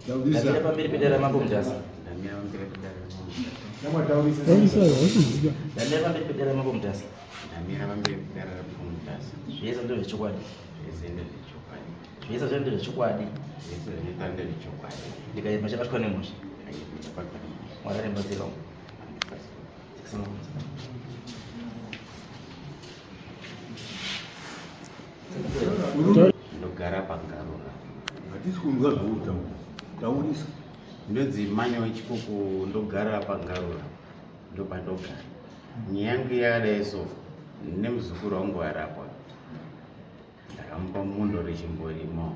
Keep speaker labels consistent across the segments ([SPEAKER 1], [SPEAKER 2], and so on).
[SPEAKER 1] Damira pamberi pedera mambo mjasa.
[SPEAKER 2] Damira pamberi pedera mambo mjasa.
[SPEAKER 1] Damira pamberi pedera mambo mjasa.
[SPEAKER 2] Damira pamberi pedera mambo mjasa.
[SPEAKER 1] Zvese ndo zvechokwadi.
[SPEAKER 2] Zvese ndo zvechokwadi.
[SPEAKER 1] Zvese zvendo zvechokwadi.
[SPEAKER 2] Zvese zvinoita ndo zvechokwadi.
[SPEAKER 1] Ndikaima chakabatwa nemusha.
[SPEAKER 2] Chabatwa nemusha.
[SPEAKER 1] Mwakarembatsirawo.
[SPEAKER 2] Ndogara pangarura.
[SPEAKER 3] Hatisi kunzwa zveutano. Taurisa.
[SPEAKER 2] Ndonzi manya wechikuku ndogara pangarura. Ndopandogara. Nyaya yangu yakadai so nemuzukuru wangu arapwa. Ndakamupa mundo rechimborimo.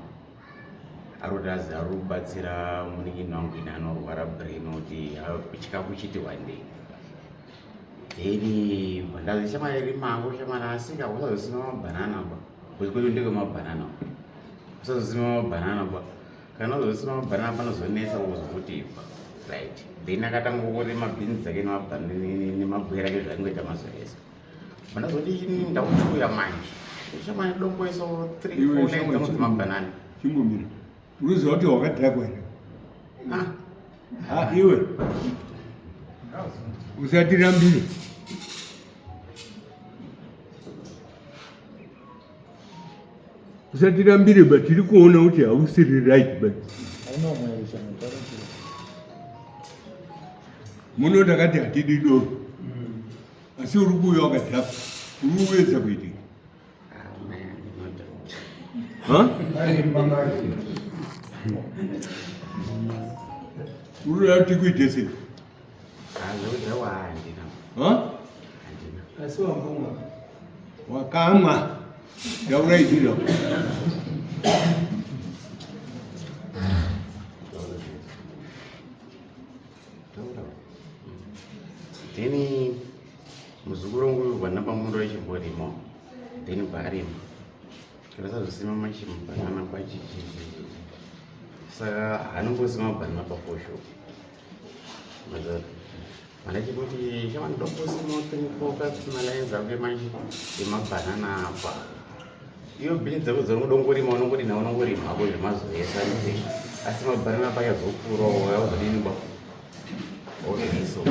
[SPEAKER 2] Arodazi arubatsira munin'ina wangu ine anorwara brain kuti chikafu chiti wandei. Then ndazi chamareri mango chamana asika usazosima mabanana ba. Kuzi ndiko mabanana. Usazosima mabanana ba. Kana uzosima mabanana panozonesa kuzokuti right. Then akatangokore mabhinzi ake nemagwera ake zvaingoita mazoesa. Mandazoti ndakuchuya manje. Chamani doko eso 3-4 days mabanana.
[SPEAKER 3] Chingomira. Unoziva kuti wakadhakwa here. Iwe. Usatirambire. Usatirambire but tiri kuona kuti hausiri right but. Muno ndakati hatidi doro. Asi uri kuuya wakadhakwa. Uri kuedza kuitika. Uri rati kuite sei?
[SPEAKER 4] Asi wambomwa.
[SPEAKER 3] Wakamwa. Yauraitira.
[SPEAKER 2] Then muzukuru wangu wanapa mundo wechimborimo. Then barima. Kasazosima machibanana pachichi. Saka hanongosima banana pafosho. Mazari. Manachikuti chamani ndongosima 24 katsimalaiza kwe manje emabanana apa. Iyo bhinzi dzako dzaunodongorima unongodina unongorima hako zvemazoesa nzee. Asi mabanana pachazokura wauzodini ba. Okeso.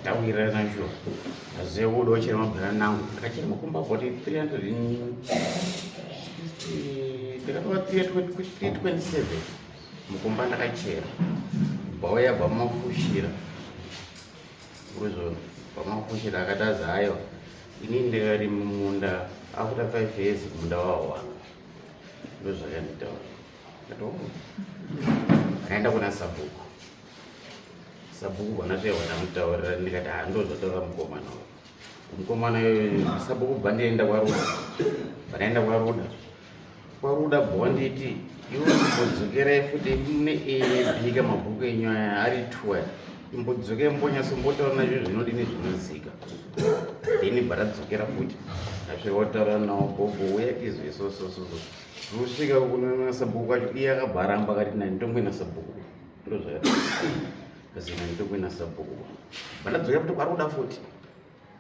[SPEAKER 2] Tawira nacho. Azewo dochera mabanana nangu. Akachera makumba boti 300 ndakatova 327 mukomba ndakachera bauya bamafushira uzo bamafushira akataza ayo ini ndikari mumunda after 5 years munda wawa ndozvakanditaura akaenda kuna sabhuku vanateva vanamutaurira ndikati handozotaura mukomana sabhuku bva ndienda kwaruda vanaenda kwaruda bhonditi iwe imbodzokerai futi mune bhika mabhuku enyu aya ari 12 imbodzokerai mbonyasombotaura nazvo zvinodini zvinozika then baradzokera futi asveotaura nawo gogo uya izvesososo rusvika kuna sabhuku acho iye akabharamba akati nanditomboina sabhuku ndozvakati kazina nditokuina sabhuku bandadzokera futi kwaruda futi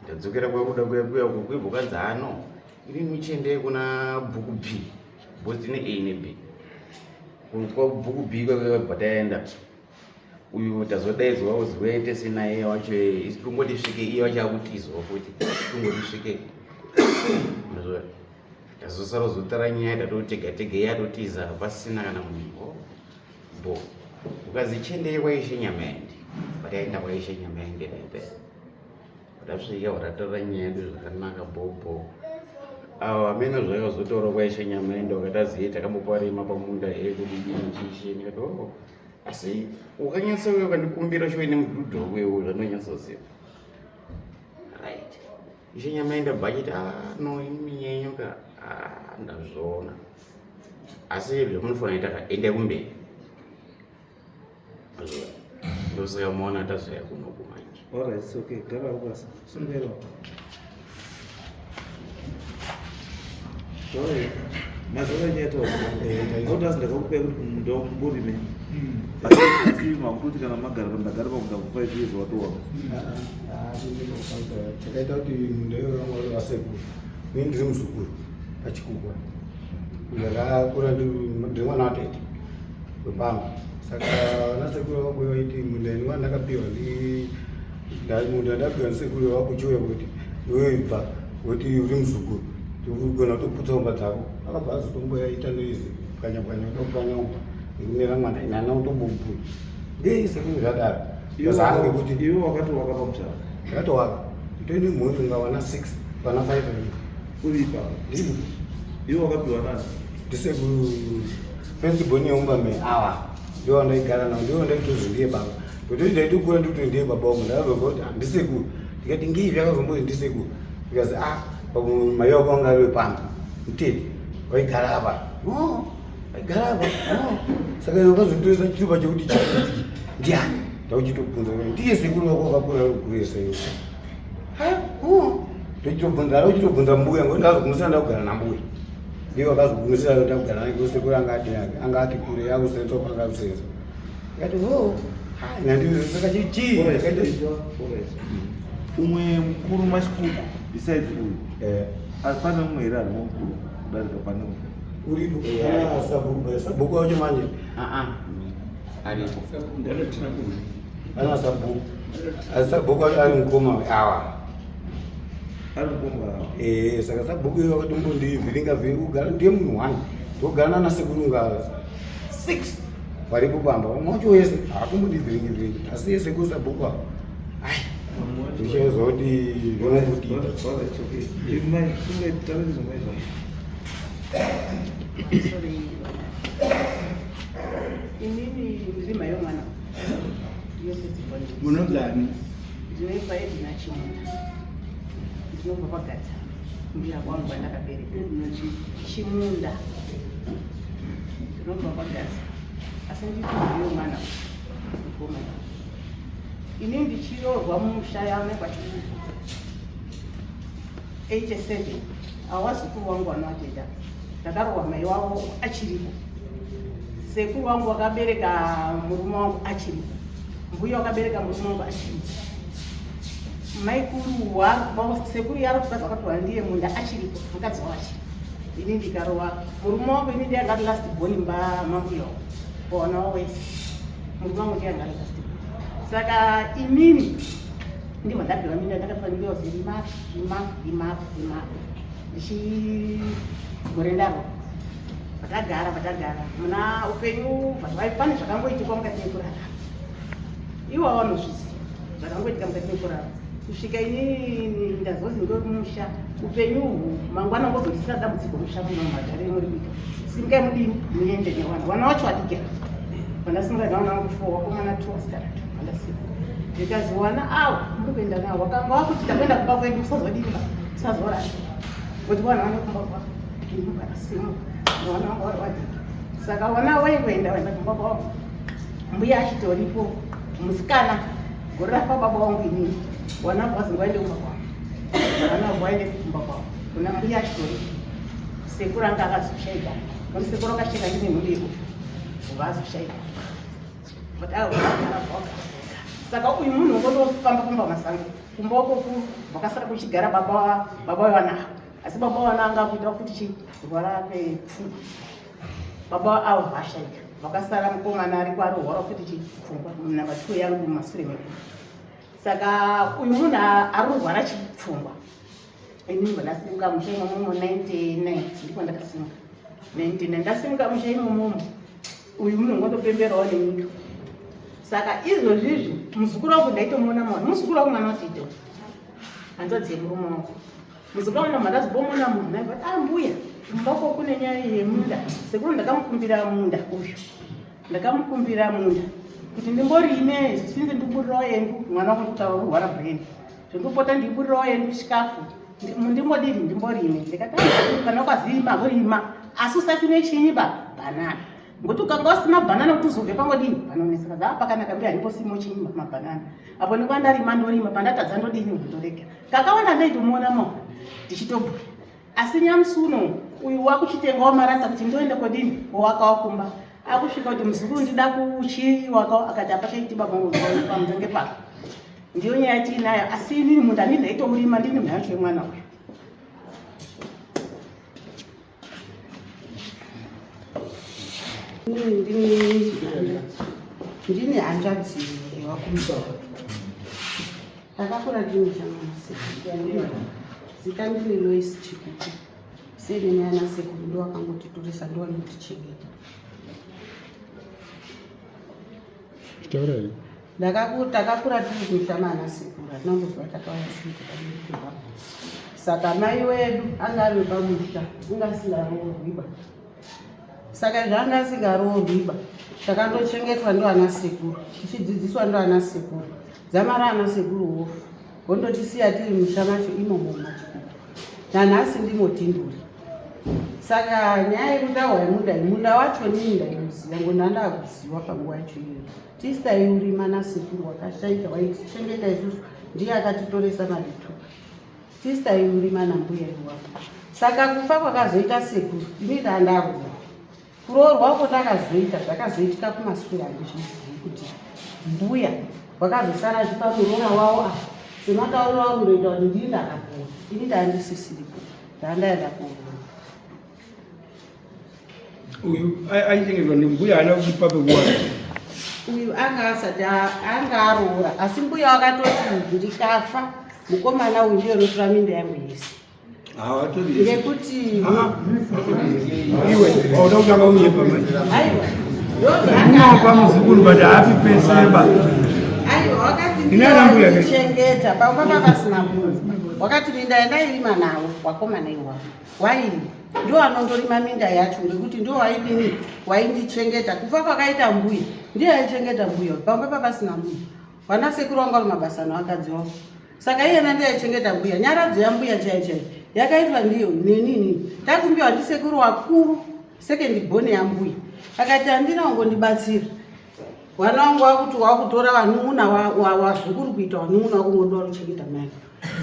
[SPEAKER 2] ndadzokera kwaruda kuya kwebhukanzi ano ini muchiendei kuna bhuku B bozi ne A ne B kwa bhuku B kwabataenda uyu tazodaidzwa kuzi uende senaye wacho isitungoti svike iye wacho akutizwa futi tungoti svike ndozvo tazosara kuzotara nyaya tatotega yatotiza pasina kana munhu bo ukazi chiendei kwaishe nyama yandi bataenda kwaishe nyama yange naipe tasvika watatora nyaya yedu zvakanaka bobo avo amene zvakazotaura kwaishe nyama yende wakataziye takamboparima pamunda kuti chishe ndikati asi ukanyatsa ukandikumbira chive nemudhudhu wakweo zvanonyatsoziva right ishe nyama yende bhachiti no iminyenyuka ndazviona asi zvamunofanira ita ende kumberi ndosaka muona tazoya kunoku manje.
[SPEAKER 4] Alright, it's okay. Gara basi. Sundero. Sorry. Mazoea yetu. Odas ndakakupa ndo mburi me. Asi makuti kana magara ndagara kwa 5 years watu wao.
[SPEAKER 5] Ndino kwanza. Chakaita kuti ndio wale waseku. Mimi ndiri muzukuru achikukwa. Ndakakura ndi mwana watete. wepamba. Saka nasekuru wabuya iti mundeni wandakapiwa munda ndapiwa ndisekuru wakuchiuya kuti iwe ibva kuti uri muzukuru tikugona kutoputsa umba dzako akabva azotomboya ita noizi pwanya utopwanyaumba ikunera mwana inana utombomupura ngei sekuru zvadaro azange kuti
[SPEAKER 4] iwe wakatowaka pamushana
[SPEAKER 5] ndakatowaka toine mhuri ngawana 6 vana 5
[SPEAKER 4] uri ipapo
[SPEAKER 5] ndini
[SPEAKER 4] iwe wakapiwa nani
[SPEAKER 5] ndisekuru firstborn yeumba me awa ndiwo wandaigara nawo ndiwo ndaitozi ndiye baba kuti ndaitokura ndikuti ndiye baba wangu ndakazobva kuti handisekuru ndikati ngii zvakazombozi ndisekuru ndikazi mai wako wanga ari wepamba mutete waigara apa waigara apa saka wakazotoresa chitupa chekuti chii ndiani ndauchitobvunza ndiye sekuru wako wakakura uri kuresa iwe ndochitobvunza mbuya ngoti ndazogumisira ndakugara nambuya ndiye wakazogumisira ndakugara naye sekuru anga ati kure yakusenza kwanga kusenza ngati nandisaka chii
[SPEAKER 4] umwe mukuru machikuku besides uyu pane umwe here ari mukuru kudarika pane
[SPEAKER 5] uripo sabhuku wacho manje
[SPEAKER 2] aripo
[SPEAKER 5] ana sabhuku asi sabhuku wacho ari mukoma awa
[SPEAKER 4] ari mukomba
[SPEAKER 5] saka sabhuku iyo wakatombondivhiringa kugara ndiye munhu 1 ndogara nana sekuru nga 6 varipo pamba mwacho wese haakumbondivhiringi asi yese kusabhuku avo ndichazoti vonokudita
[SPEAKER 6] inini nzima yomwana
[SPEAKER 5] munogani
[SPEAKER 6] ndinoimba edina chimunda ndinobva pagadza mbira kwangu kwandakabereka ndinochi chimunda ndinobva pagadza asi nditiyo mwana mukomana ini ndichiroorwa mumusha yame kwachii 87 awazukuru wangu wanoatenda ndakarohwa mai wavo achiripo sekuru wangu wakabereka murume wangu achiripo mbuya wakabereka murume wangu achiripo maikuru sekuru yari kukadzi wakatwa ndiye munda achiripo mukadzi wachi ini ndikarohwa murume wangu ini ndiyangari last born mba mambuya ona wese murume wangu ndiyangari last born saka inini ndibva ndabhirwa minda ndakafanira kuti rima ndichigore ndaro vatagara muna upenyu pane zvakangoitikwa mukati mekurarama ivo vanozviziva zvakangoitika mukati mekurarama kusvika inini ndazozi ndori musha upenyu uhu mangwana ngozondisira dambudziko musha muno madhare muri kuita simgai mudini muende newana wacho adigera vandasimura nawana wangu 4 wakomana 2 wasikana 2 vandasiva ndikaziwana awa muri kuenda nawo wakanga wakuti takuenda kumba kwedu usazodimba usazorasha kuti wana vane kumba kwako ndimukarasimuka wana wanga vari wadika saka wana waingoenda waenda kumba kwavo mbuya achitoripo musikana gore rafa baba wangu inini wana vazi ngaende kumba kwavo wana vaende kumba kwavo kuna mbuya achitoripo sekuru anga akazoshaika muri sekuru akasheka ndine mudiko uvazoshaika saka uyu munhu ngondofamba masango kumba ukoku vakasara kuchigara baba vanavo asi baba wana anga kuita futi chirwara kwepfungwa baba avo vashaika vakasara mukomana ari kwarohwara futi chipfungwa namba 2 yangu mumasure meku saka uyu munhu ari kurwara chipfungwa ini ndasimuka musha imomomo 99 ndiko ndakasimuka 99 ndasimuka musha imomomo uyu munhu ngondopemberawo nenyika saka izvozvizvi muzukuru wangu ndaitomuona mwana muzukuru wangu mwana watito hanzodze murume wangu muzukuru wangu mandazobomona munhu naivati mbuya mumbako kune nyaya yemunda sekuru ndakamukumbira munda uyu ndakamukumbira munda kuti ndimborime sinzi ndiburirawo yendu mwana wangu ndikutaururwara brain zvindipota ndiburirawo yendu chikafu ndimbodini ndimborime ndikati kana kwazima vorima asi usasime chinyi banana ngokuti ukanga usima bhanana kuti uzobve pangodini panoneseka zvapakanaka mbi hariposimo chinyi mabhanana apo ndikwandarima ndorima pandatadza ndodini ndorega kakawanda ndaitomuona mawa ndichitobhuya asi nyamusuno uyu wakuchitengawo marasa kuti ndoende kodini wakawakumba akusvika kuti muzukuru ndida kuchii wakawo akati apachaiti babapamutonge pako ndiyo nyaya tiinayo asi inini munda ndini ndaitourima ndini mhayacho yemwana uyu ndine hanzvadzi wakumba takakura ndimushamasi zita ndine Lois Chikuku sene neana sekuru ndowakangotitoresa ndowanotichengeta takakura tiri kushama ana sekuru atinangozva takawasika saka mai wedu anga ari pamusha ungasingaroorwiba saka zvanga asingaroorwiba takandochengetwa ndoana sekuru tichidzidziswa ndoana sekuru dzamara ana sekuru wofu gondotisiya tiri musha macho imomo machikuku nanhasi ndimotinduri saka nyaya yekutaurwa munda wacho nini ndaiuziva ngondandakuziva panguva yacho iyoyo tisaiurima nasekuru wakashaika waitichengeta isusu ndiye akatitoresa maritu tisaiurima nambuya iwapo saka kufa kwakazoita sekuru ini ndandakuva kuroorwa ko takazoita zvakazoitika kumashure andizvizivi kuti mbuya wakazosara achipa murora wawo semataurira wamuroita kuti ndiri ndakapora ini ndandisisiripo ndandaenda kuuroma
[SPEAKER 5] uyu aichengetwa nembuya ana kupa pekuwana
[SPEAKER 6] uyu anga asati anga aroora asi mbuya wakatoti ndikafa mukomana uyu ndiyo notora minda yangu yese ngekuti
[SPEAKER 5] iwe auda kutanga unyepa manje
[SPEAKER 6] aiwa
[SPEAKER 5] ndopa muzukuru bati api peseba
[SPEAKER 6] aiwa wakati ndiyachengeta pamba pasina munhu wakati minda yandairima nawo wakomana iwawo waini ndiwo anondorima minda yacho ngekuti ndiwo waidini waindichengeta kufa kwakaita mbuya ndiye aichengeta mbuya pamba papasina mbuya wana sekuru wanga uri mabasa nawakadzi wavo saka iyena ndiye aichengeta mbuya nyaradzo yambuya chaichai yakaitwa ndiyo nenini takumbiwa ndisekuru wakuru second born yambuya akati handina ungondibatsira wana wangu wakuti wakutora vanun'una wazukuru kuita vanun'una wakungodowa ruchengeta mai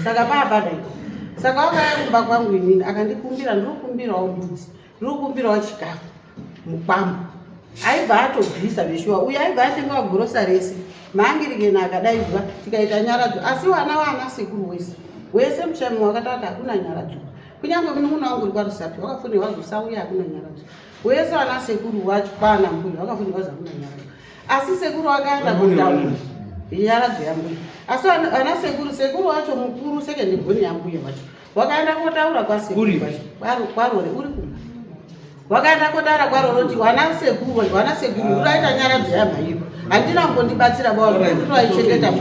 [SPEAKER 6] saka paabadaika saka wakayarumba kwangu inini akandikumbira ndirikumbirawo ndudzi ndirikumbirawo chikafu mukwambo aibva atobvisa veshuwa uyu aibva atengewa gurosa rese maangirikena akadaidzwa tikaita nyaradzo asi wana waana sekuru wese mushami wakatati hakuna nyaradzo kunyange munun'una wangu uri kwarusapi wakafunirwa wazosauya hakuna nyaradzo wese wana sekuru wacho kwana mbuya wakafunirwa wazi hakuna nyaradzo asi sekuru wakaenda kutaura nyaradzo yambuya asi ana sekuru wacho mukuru sekendibhoni yambuya wacho wakaenda kotaura kwasekuru wacho kwarore uri kuma wakaenda kotaura kwarore kuti wana sekuru uraita nyaradzo yamaiyo handina kungondibatsira bawauri aichengeta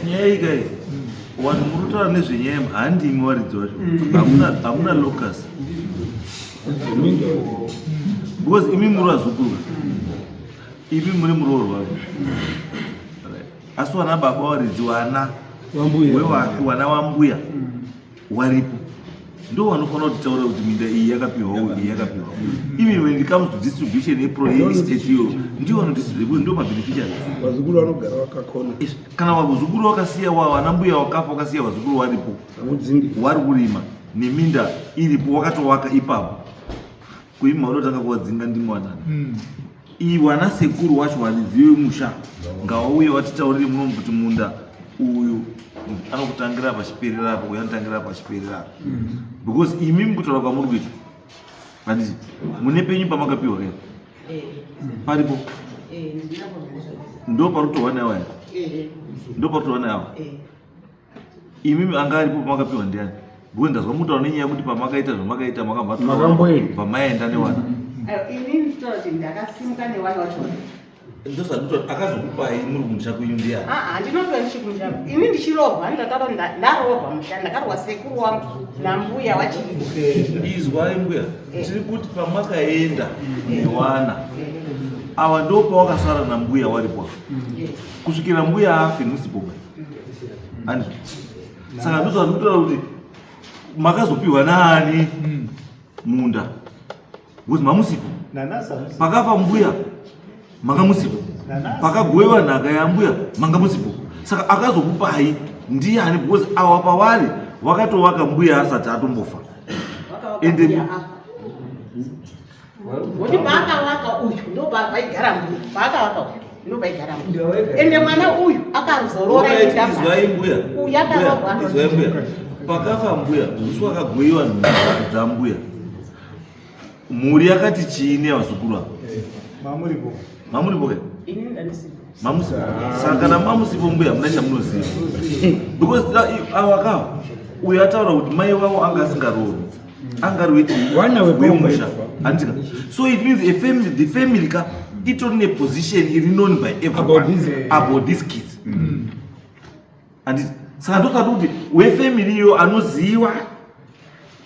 [SPEAKER 4] nyaya ikai vanhu murutaura nezvenyaya handimi waridzi wacho hamuna locus because imi muri vazukuru imi muri murooro wavo asi wana baba waridzi wana wewafi wana wambuya waripo ndo wanofanira kuti taura kuti minda iyi yakapiwa iyi yakapiwa imi when it comes to distribution estate iyo ndio vanodistribute ndio mabeneficiaries
[SPEAKER 5] vazukuru vanogara vakakona
[SPEAKER 4] kana vazukuru vakasiya wana mbuya wakafa wakasiya vazukuru varipo vari kurima neminda iripo wakatovaka ipapo kuima vanotanga kuvadzinga ndimwanani iyi wana sekuru wacho waridziwe musha ngawauye watitaurire munomu kuti munda uyu anokutangira pachiperera apo uyu anotangira pachiperera apo because imi mukutaura kwamuri kuita handiti mune penyu pamakapiwa kaya paripo ndo parutohwa nayo aya ndo parutohwa nayo imi anga aripo pamakapiwa ndiani because ndazwa mutaura nenyaya yekuti pamakaita zvamakaita pamaenda newana
[SPEAKER 6] inini nditoti ndakasimuka newana wacho
[SPEAKER 4] ndosaduta akazokupai muri kumusha kwenyu ndiani
[SPEAKER 6] ndinotoa ndichikumusha ini ndichirohwa ndataura ndarohwa musha ndakarwa sekuru wangu nambuya wachii
[SPEAKER 4] izwai mbuya tiri kuti pamakaenda newana ava ndo pawakasara nambuya waripo kusvikira mbuya afe musipoba andi saka ndozandikutaura kuti makazopiwa naani munda kuti mamusipo pakafa mbuya makamusipo pakagoiwa nhaka yambuya mangamusipo saka akazokupai ndiani because awa pavari wakatovaka mbuya asati atombofa ende
[SPEAKER 6] kuti paakavaka uyu ndo paigara mbuya paakavaka uyu ndo paigara mbuya ende mwana uyu akazorora
[SPEAKER 4] izwai mbuya izwai mbuya pakafa mbuya usu wakagoiwa nhaka dzambuya Muri yakati chiine vazukuru
[SPEAKER 5] Mamuripo.
[SPEAKER 4] Mamuripo ke?
[SPEAKER 6] Ini ndanisipo.
[SPEAKER 4] Mamusipo. Saka na mamusipo mbuya muna chamunoziva. Because awakawa uyo ataura kuti mai wavo anga asingaroori. Angaroiti wemusha. Andika. So it means the family ka itori neposition iri known by everyone about these kids. And saka ndosati kuti wefamily iyo anoziva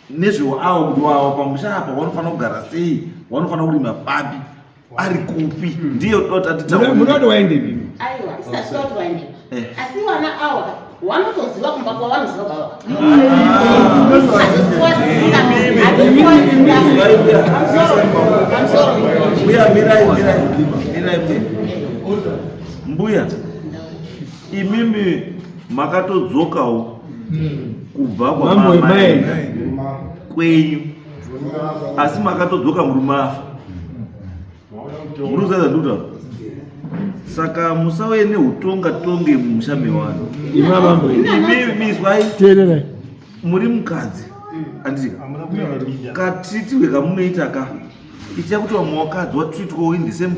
[SPEAKER 4] nezveavo kuti wavo pamusha apa vanofana kugara sei, vanofana kurima papi, ari kupi, ndiyo
[SPEAKER 5] munoti waende vivi.
[SPEAKER 6] Aiwa, isati kuti waende. Asi vana ava vanotoziva kumba kwavanoziva baba.
[SPEAKER 4] Mbuya, imimi makatodzokawo kubva kwamamai kwenyu, asi makatodzoka muri mafa. Muruzaza nduta. Saka musauye neutonga tonge mushame wanu. Imimi miswai muri mukadzi. Andika. Katitiwe kamunoita ka. Ichia kuti wamwakadzi watreatwa in the same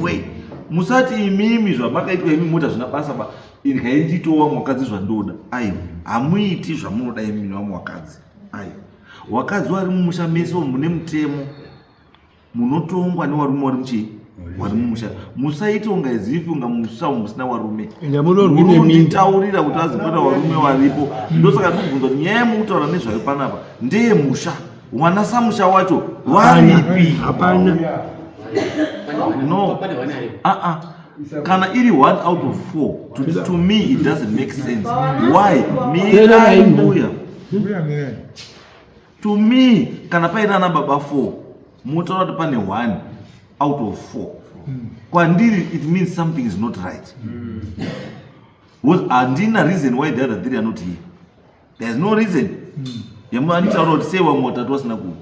[SPEAKER 4] way. Musati imimi zvamakaitwa imimi mota zvinabasa pa ndikaenditowa mwakadzi zvandoda. Aiwa, hamuiti zvamunoda imimi wamwakadzi. Aiwa. Wakadzi wari mumusha meso mune mutemo. Munotongwa nevarume vari mumusha. Musaite unga izifi unga musha musina varume. Munonditaurira kuti azipota varume varipo. Ndosaka ndobvunza kuti nyaya yemukutaura nezvayo panapa ndeye musha. Mwana samusha wacho waripi?
[SPEAKER 5] Hapana.
[SPEAKER 4] No. Kana iri 1 out of 4 to me it doesn't make sense. Why? To me kana paina na baba 4 mutaura kuti pane 1 out of 4. Kwandiri it means something is not right. Was andina reason why the other 3 are not here. There's no reason. Yamanitaura kuti sei vamwe watatu vasina kuva.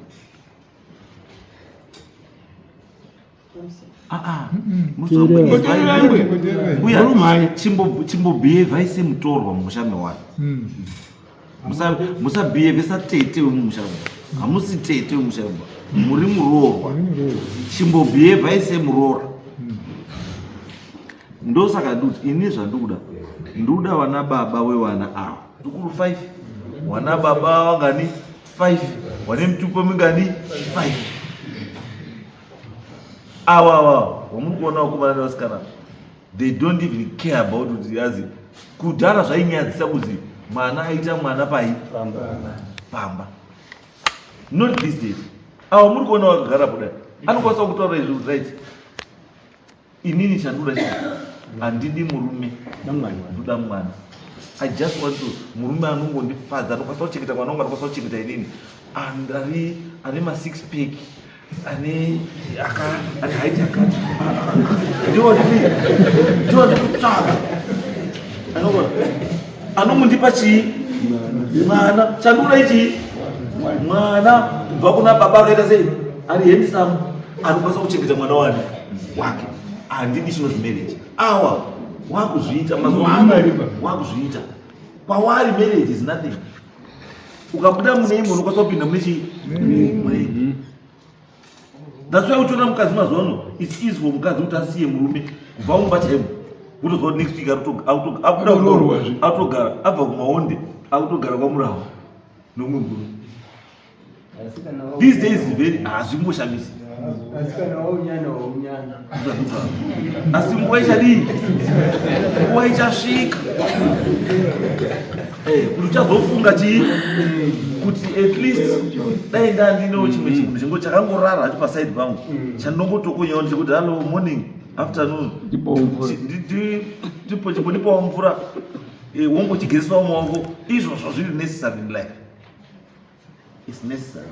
[SPEAKER 4] Chimbobehave semutorwa mumushame wanu. Musabehave satete wemumusha. Hamusi tete wemumusha. Muri muroorwa. Chimbobehave semuroora. Ndosaka nduti ini zvandoda. Ndoda vana baba wewana ava. Tukuru 5. Wana baba wangani 5. Wane mtupo mingani 5. Wamurikuona wakomana nevasikana, they don't even care about kuti yazi kudhara zvainyadzisa kuzi mwana aita mwana pai pamba. Not these days. Murikuona wakagara kudai anokwanisa kutaura izvo right. Inini chandoda chii handidi murume, ndoda mwana. I just want to murume anongondifadza, anokwanisa kuchengeta mwana wangu, anokwanisa kuchengeta inini ane ma 6 pack ane haiti akati ndiwo ndikutsvaga anomundipa chii mwana chandoda ichi mwana kubva kuna baba akaita sei ari handsome anokwanisa kuchengeta mwana wake. Handidi chinonzi marriage. Wakuzviita mazuva wakuzviita. Kwavari marriage is nothing. Ukabuda mune imwe unokwanisa kupinda mune chii. That's why uchiona mukadzi mazuva ano it's easy for mukadzi kuti asiye murume kubva mumba chaimo kutozwa next week autogara abva kumaonde autogara kwamurawa nomwe murume. These days very hazvimboshamisi. Asi nguva ichadii? Nguva ichasvika kuti uchazofunga chii kuti at least dai ndandino chimwe chinhu chingo chakangorara hacho paside pangu chandinongotokonyawo chekuti hello morning afternoon ndipo chimbonipawo mvura wongochigezesawo maoko. Izvozvo zviri necessary in life. It's necessary.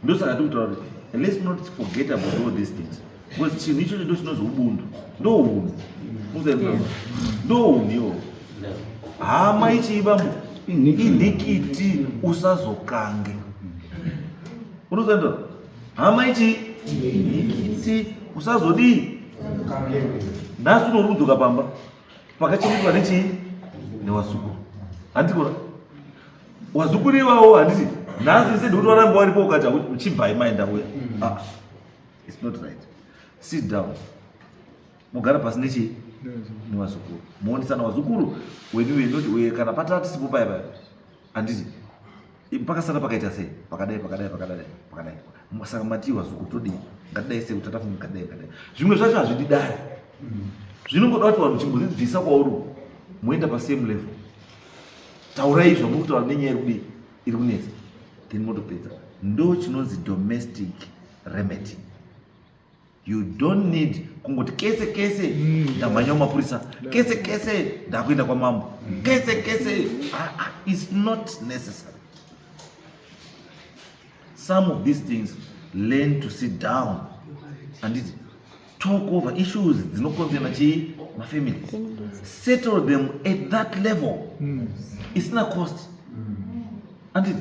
[SPEAKER 4] Ndosaka ndikutaura kuti let's not forget about all these things. Because chinhu ichocho ndo chinonzi ubuntu. Ndo unhu. Ndo unhu. Hama ichibambo inikiti usazokange. Unozenda? Hama ichi inikiti usazodii. Nasu unorudzoka pamba. Pakachimikwa nechi newasuku. Andikora. wazukuru ivavo handiti nhasi sedi kuti varambe varipo ukati uchibva imai ndauya. It's not right. Sit down, mugara pasi nechi nevazukuru, muonesana vazukuru wenyu noti kana patata tisipo paya handiti pakasara pakaita sei pakadai saka mati vazukuru todii ngatidai sei kuti tatafunga kadai zvimwe zvacho hazvididari zvinongoda kuti vanhu chimbodzidzisa kwauri moenda pasame level, taurai izvo muri kutaura nenyaya iri kunetsa then motopedza. Ndo chinonzi domestic remedy. You don't need kungoti kese ndamhanya mapurisa kese ndakuenda kwa mambo kese is not necessary. Some of these things learn to sit down and talk over issues dzinokonzerana chii mafamily, settle them at that level. It's not cost anditi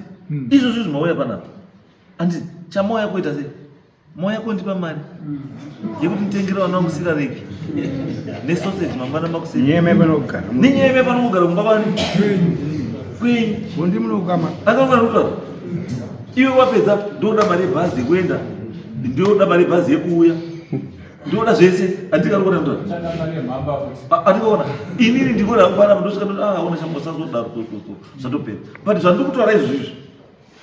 [SPEAKER 4] izvo zvinhu zvimauya panapa anditi chamauya kuita sei mauya kundipa mari yekuti nditengera vana vamusirareki nesausage mangwana makuseninyeme panogara kumba vani kwenyu akaanarutaura iwe wapedza ndoda mari yebhazi yekuenda ndoda mari yebhazi yekuuya ndoda zvese andikaona ndo andikaona inini ndikona kupana ndosvika ona chambosazodaro zvatopera but zvandiri kutaura izvozvizvi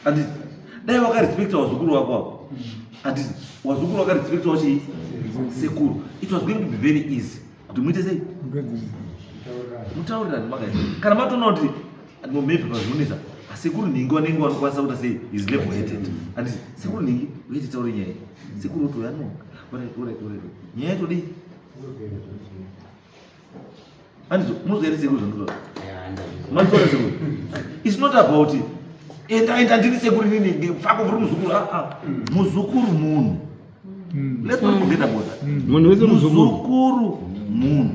[SPEAKER 4] handiti dai wakarespekta wazukuru wako apo handiti wazukuru wakarespekta wachi sekuru, it was going to be very easy kuti muite sei mutaurirani makaita kana matoona kuti maybe pazvinonesa sekuru ningi wanenge vanokwanisa kuita sei is level headed handiti sekuru ningi uiti taure nyaya sekuru kuti uyanonga nyaya yatodii handiti muzoere sekuru zvandinotaura mazora sekuru it's not about enda ndiri sekuru nini fako vuri muzukuru muzukuru munhu. Let's not forget about that. Muzukuru munhu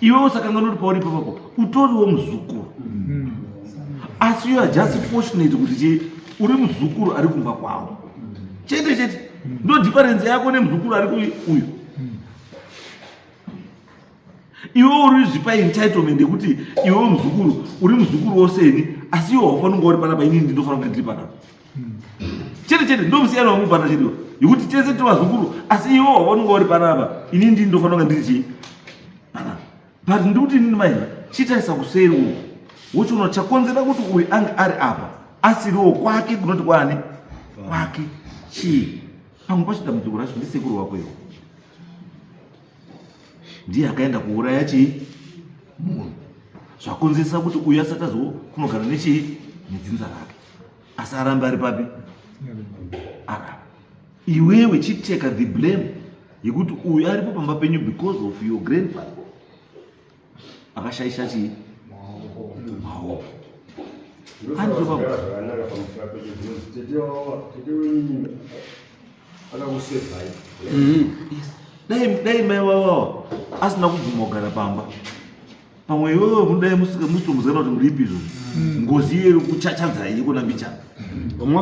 [SPEAKER 4] iwe usakanga noti pauri papapo utoriwo muzukuru asi you are just fortunate kuti uri muzukuru ari kumba kwavo chete ndo difference yako nemuzukuru ari uyu. Iwe uri zvipa entitlement yekuti iwe muzukuru uri muzukuru woseni asi iwe haufanira uri panapa inini ndinofanira kunge ndiri panapa chete ndo musiyano wamubvana chediwa yekuti tese tiri vazukuru asi iwe haufanira uri panapa inini ndinofanira kunge ndiri chii panapa but ndikuti inini maina chitaisa kuseriwo wochiona chakonzera kuti uyu ange ari apa asiriwo kwake kunoti kwani kwake chii pamwe pachidambudziko racho ndisekuru wako iwo ndiye akaenda kuuraya chii munhu zvakonzesa kuti uyu asati kunogara nechii nedzinza rake asi arambe ari papi arapa iwewe chiteka the blame yekuti uyu aripo pamba penyu because of your grandfather akashaisha chii maoko dai mai wawawa asina kubvuma kugara pamba pamwe iwewe mudai musitomuzana kuti muripi izvozvo ngozi yeri kuchachadzai ikona mbichana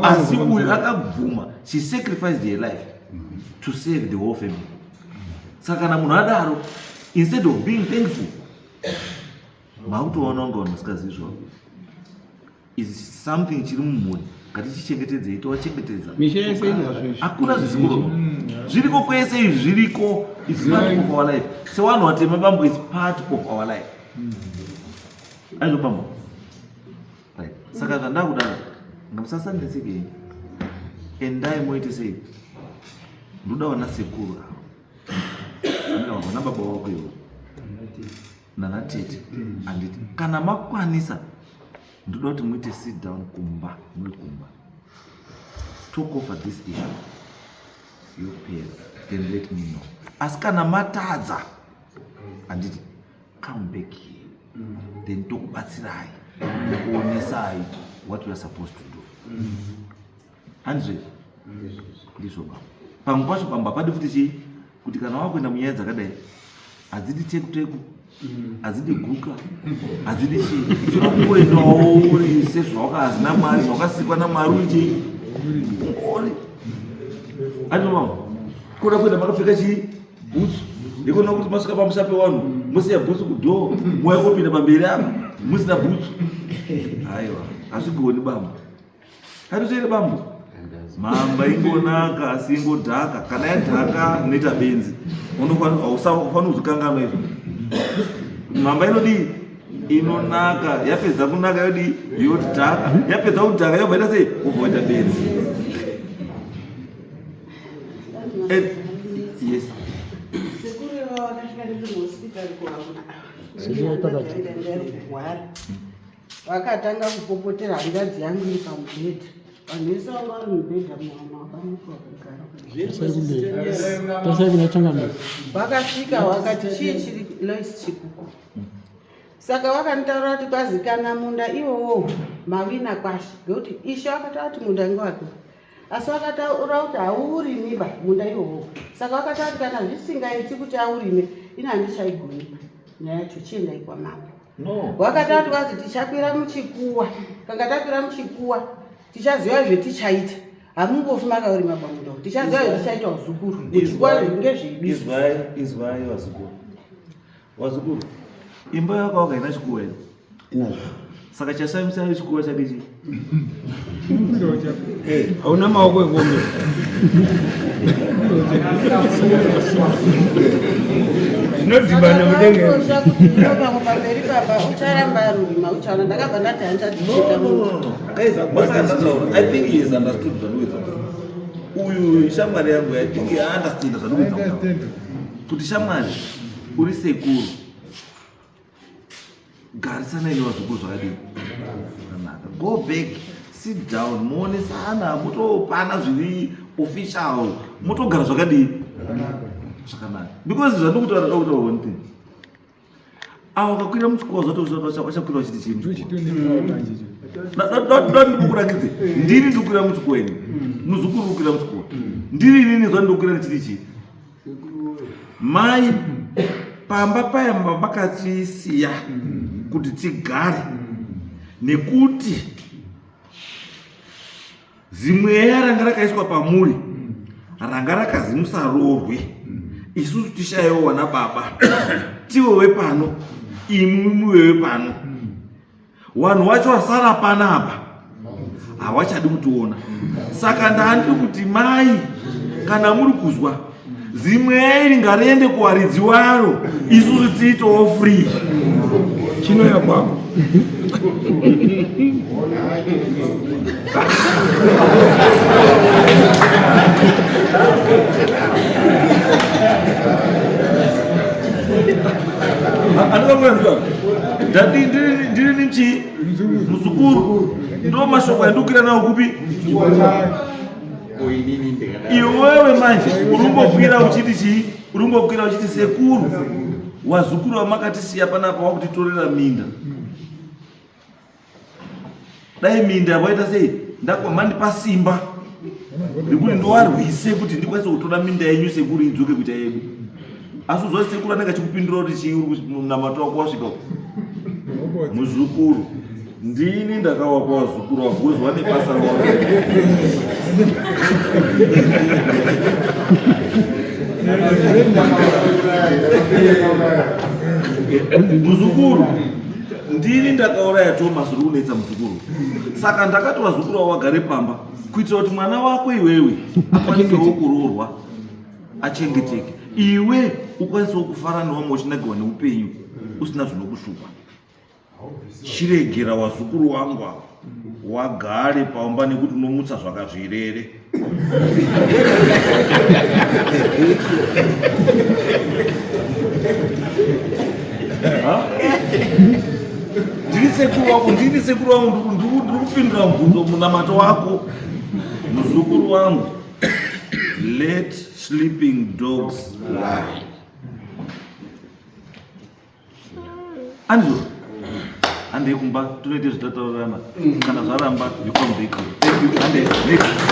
[SPEAKER 4] asi uyu akabvuma she sacrificed her life to save the whole family. Saka kana munhu adaro instead of being thankful makutoona unga vanhu vasikazivi zvavo is something chiri mumhuri ngatichichengetedzei tovachengetedza hakuna zvisingono zviriko kwese izvi zviriko it's part of our life sevanhu vatema bambo is part of our life aizvo bambo right. Saka zvanda kudaro ngamusasandesekei endai moite sei ndoda vana sekuru avo vana baba wako ivo nana tete anditi kana makwanisa ndoda kuti muite sit down kumba muri kumba talk over this issue your peers then let me know asi kana matadza anditi come back here then tokubatsirai kuonesai what you are supposed to do 100 ndizvo baba pamwe pacho pamba padi futi chii kuti kana wakuenda munyaya dzakadai hadzidi teku hadzidi guka hadzidi chii zvakungoendawo uri sezvawaka hazina mari zvawakasikwa namari uri chii uri anomama kuda kuenda makapfeka chii bhutsu ndikuona kuti masvika pamusape wanhu musiya bhutsu kudhoo mouya kopinda pamberi apa musina bhutsu aiwa hazvigoni bambo hatocheri bambo mamba ingonaka asi ingodhaka kana yadhaka unoita benzi ufani kuzokanganwa izvo mamba inodii inonaka yapedza kunaka yodii yodhaka yapedza kudhaka yobvaita sei ubvaita benzi. Yes.
[SPEAKER 6] Vakatanga kupopotera hangadzi yangu iri pamubhedha, vanhu vese vanga vari mubhedha, mwana vakasvika vakati chii chiri Lois Chikuku. Saka vakanitaura kuti kwazikana munda iwowo mavina kwasha, ngekuti ishe vakataura kuti munda ngewake, asi vakataura kuti haurimiba munda iwowo. Saka vakataura kuti kana zvisingaiti kuti aurime ina handichaigoniba nyaya yacho, chiendai kwamambo. Vakataura kuti vazi tichakwira muchikuwa, kanga takwira muchikuwa tichaziva zvetichaita, hamungofi makaurima pamunda uyu, tichaziva zvetichaita uzukuru.
[SPEAKER 4] Izwai wazukuru, imba yako wakaina chikuwa ino
[SPEAKER 5] inazvo
[SPEAKER 4] saka chashamisa chikuwa chakechi
[SPEAKER 5] hauna maoko engombe zvinodhibana mudenga
[SPEAKER 6] pamwe pamberi papa ucharamba ruma uchaona ndakabva ndati handichadichita munhu.
[SPEAKER 4] I think he has understood zvanuwedza uyu shamwari yangu I think he understands zvanuwedza kuti shamwari uri sekuru garisana ine vazukuru zvakadii zvakanaka, go back, sit down, muonesana, mutopana zviri official, mutogara zvakadii zvakanaka, because zvandikutaura da kutaura one thing, avo vakakwira muchikuwa vachakwira vachiti chinhu ndikurakidze ndini ndikukwira muchikuwa ini muzukuru ukwira muchikuwa ndiri inini zvandinokwira ndichiti chii mai pamba payamba pakatisiya kuti tigare nekuti zimweya ranga rakaiswa pamuri ranga rakazimusa rorwe, isusu tishayewo wana baba tiwewe pano imi muwewe pano, wanhu wacho wasara panapa hawachadi kutiona. Saka ndandiri kuti mai kana muri kuzwa zimweya iri ngariende kuwaridzi waro, isusu tiitowo free
[SPEAKER 5] chino yakwako
[SPEAKER 4] ndiri nimchi muzukuru ndo mashoko andukira nawo kupi iwewe manje urumbokwira uchiti chii, urumbokwira uchiti sekuru wazukuru vamakatisiya panapa wakutitorera minda. Dai minda vaita sei mandipa simba rekuti ndowarwise kuti ndikwanise kutora minda yenyu sekuru idzoke kuita yedu, asi uzoti sekuru anenge achikupindura kuti chii uri kunamata wako wasvika muzukuru. Ndini ndakawapa wazukuru wagozwa nebasa ravo muzukuru. Ndini ndakauraya Thomas uri kunetsa muzukuru, saka ndakati wazukuru wavo wagare pamba kuitira kuti mwana wako iwewe akwanisewo kuroorwa achengeteke, iwe ukwanisewo kufara newamwe uchinagawa neupenyu usina zvinokushupa. Chiregera wazukuru wangu wagare pamba nekuti unomutsa zvakazvirere. Ndiri sekuru wangu ndiri kupindura mubvunzo munamato wako muzukuru wangu. Let sleeping dogs lie. Andrew ande kumba tunoite zvitataurana kana zvaramba you come back. Thank you. Ande next.